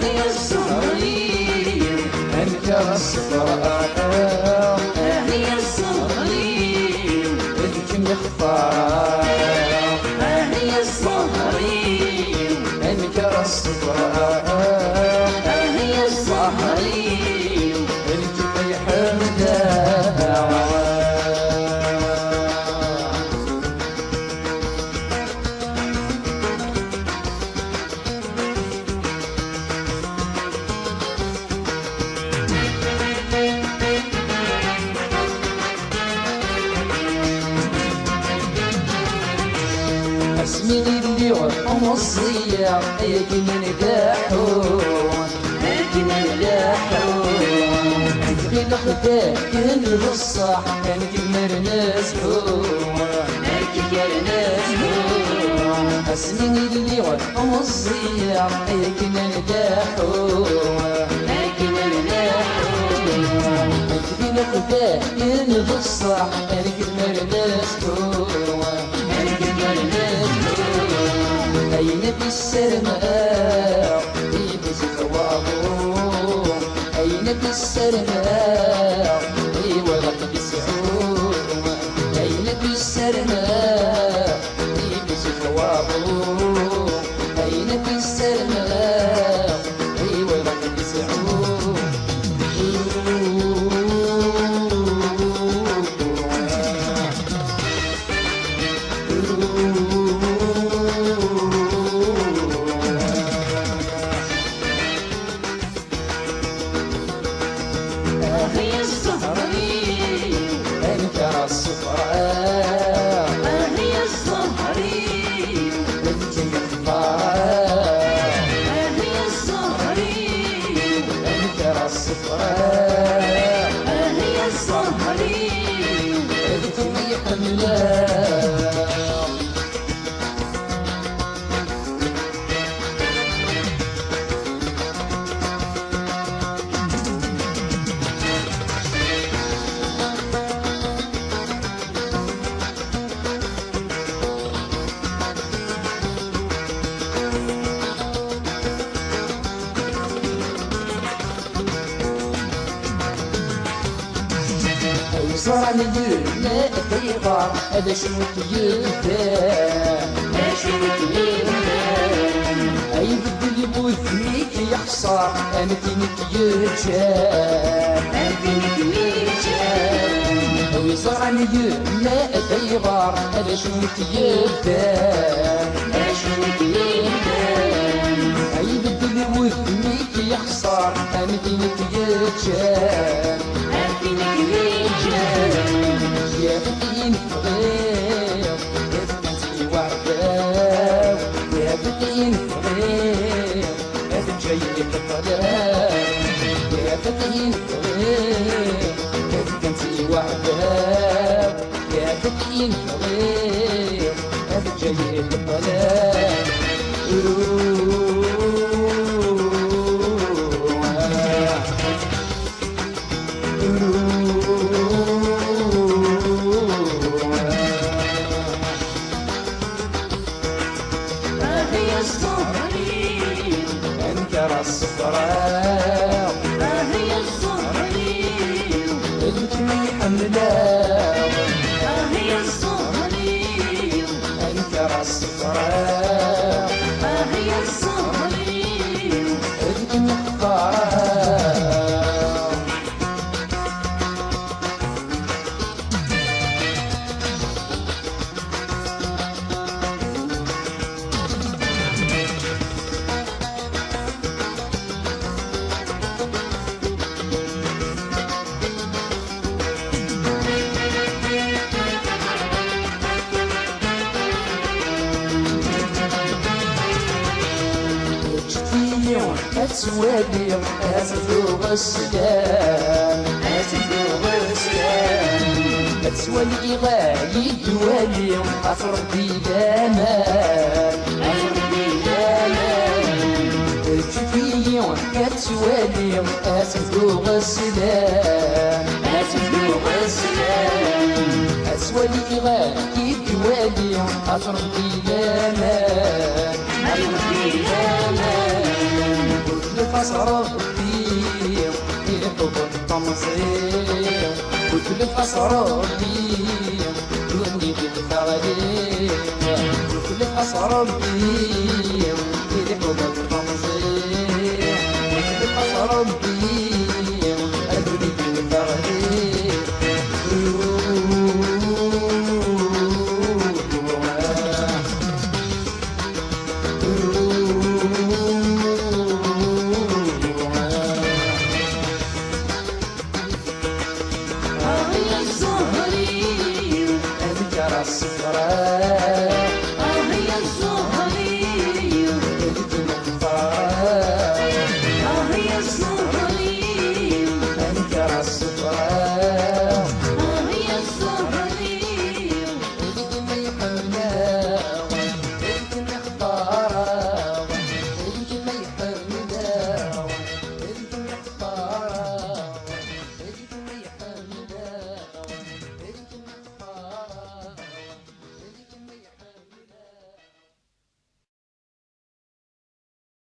هي الصهري أنكر الصفراء هي الصهري إذ مختار هي الصهري أنكر الصفراء هي الصهري إذ يحمدها اسمي اللي وحوم الصيام لكن نجاحون لكن نجاحون في الخفاء كان بالصح كان كمر نسحون اسمي اللي وحوم الصيام لكن نجاحون في الخفاء كان بالصح كان كمر نسحون أين في السرماء يبز ثوابه أين في السرماء ورق بسعود أين في السرماء يبز ثوابه أين في السرماء ورق بسعود هي الصهري أنكر الصفراء هي الصهري إذ مختار هي الصهري أنكر الصفراء هي الصهري إذ يحملها صار لينا الطيبة هذا شنو كيفاه أي بدل بوثنيك يحصر أنا فينك يرجع وصار لينا الطيبة هذا شنو كيفاه أي بدل بوثنيك يحصر أنا فينك يرجع يا فتين فغير انتي وحداو يا فتين فغير لازم جايك الطلاق يا فتين فغير انتي وحداو يا فتين فغير لازم جايك الطلاق هي الصهري أنكر الصفراء هي الصهري إذ يحملها هي الصهري أنكر الصفراء هي الصهري إذ مختارها أسودي أسدوغ السلام أسولي غالي دوالي أفرضي لامان تشوفي كتسوالي أسدوغ السلام أسولي غالي دوالي أفرضي لامان الفاس ربي يحب التمصير وكل الفاس ربي دوني بالتغليب وكل الفاس ربي يحب التمصير وكل الفاس ربي أدوني بالتغليب يا الزهري أذكر الصفراء